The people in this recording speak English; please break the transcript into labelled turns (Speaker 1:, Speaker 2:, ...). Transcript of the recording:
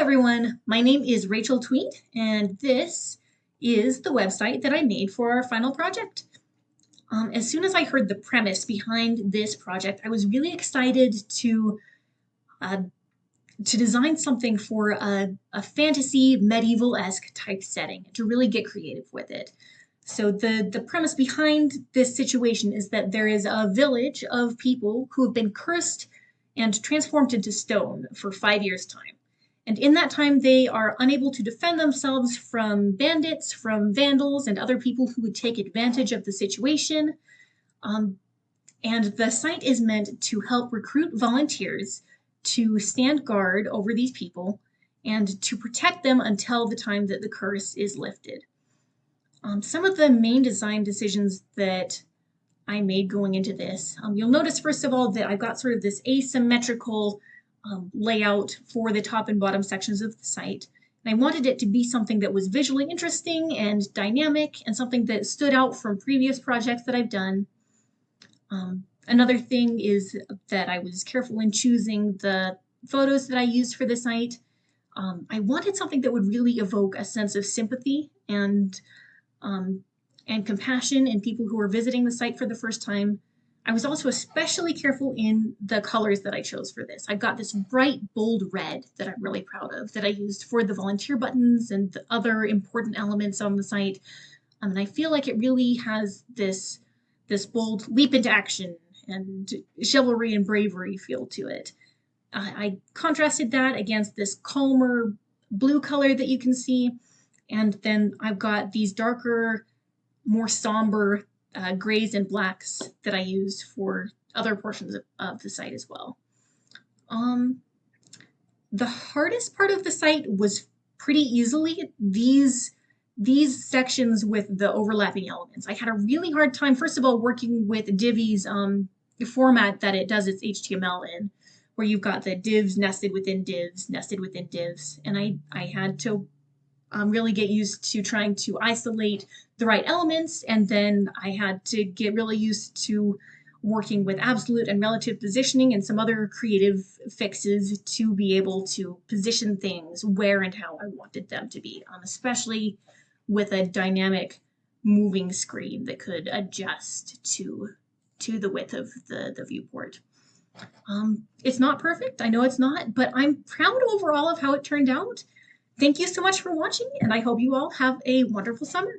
Speaker 1: everyone, my name is Rachel Tweed, and this is the website that I made for our final project. As soon as I heard the premise behind this project, I was really excited uh, to design something for a fantasy medieval-esque type setting, to really get creative with it. So the premise behind this situation is that there is a village of people who have been cursed and transformed into stone for 5 years' time. And in that time, they are unable to defend themselves from bandits, from vandals, and other people who would take advantage of the situation. And the site is meant to help recruit volunteers to stand guard over these people and to protect them until the time that the curse is lifted. Some of the main design decisions that I made going into this, you'll notice first of all that I've got sort of this asymmetrical layout for the top and bottom sections of the site. And I wanted it to be something that was visually interesting and dynamic and something that stood out from previous projects that I've done. Another thing is that I was careful in choosing the photos that I used for the site. I wanted something that would really evoke a sense of sympathy and compassion in people who are visiting the site for the first time. I was also especially careful in the colors that I chose for this. I've got this bright, bold red that I'm really proud of that I used for the volunteer buttons and the other important elements on the site. And I feel like it really has this bold leap into action and chivalry and bravery feel to it. I contrasted that against this calmer blue color that you can see. And then I've got these darker, more somber grays and blacks that I used for other portions of the site as well. The hardest part of the site was pretty easily these sections with the overlapping elements. I had a really hard time, first of all, working with Divi's format that it does its HTML in, where you've got the divs nested within divs, nested within divs. And I had to really get used to trying to isolate the right elements, and then I had to get really used to working with absolute and relative positioning and some other creative fixes to be able to position things where and how I wanted them to be, especially with a dynamic moving screen that could adjust to the width of the viewport. It's not perfect, I know it's not, but I'm proud overall of how it turned out. Thank you so much for watching, and I hope you all have a wonderful summer.